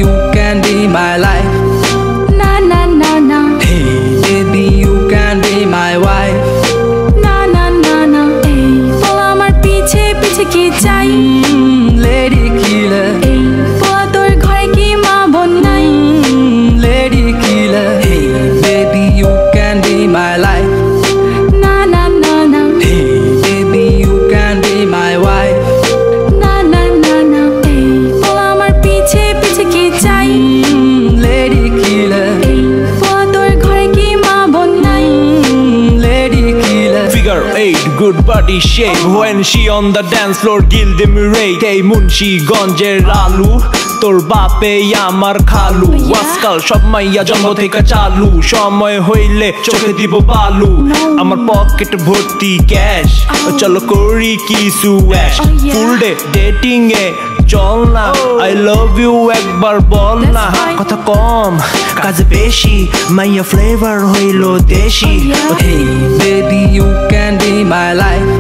you can be my life. Na na na na. Hey baby, you can be my wife. Na na na na. Hey, বল আমার পিছে পিছে কি চাই? Lady killer. এই বল তোর ঘরে কি মা বোন নাই? Lady killer. Hey baby, you can be my life. Na na na na. Hey baby, you can be my wife. Na na na na. এই বল আমার পিছে পিছে কি চাই? Lady killer. এই বল তোর ঘরে কি মা বোন নাই? Lady killer. Figure 8, good body shape. When she on the dance floor, gilde mirate. Hey munshi gonjer alu, তোর বাপে আমার খালু। আজকাল সব মাইয়া জন্ম থেকে চালু, সময় হইলে চোখে দিব বালু। আমার পকেট ভর্তি ক্যাশ, চলো করি কিছু অ্যাশ। ফুল ডে ডেটিং এ চল না, আই লাভ ইউ একবার বল না। কথা কম কাজ বেশি, মাইয়া ফ্লেভার হইল দেশি। Hey baby, you can be my life.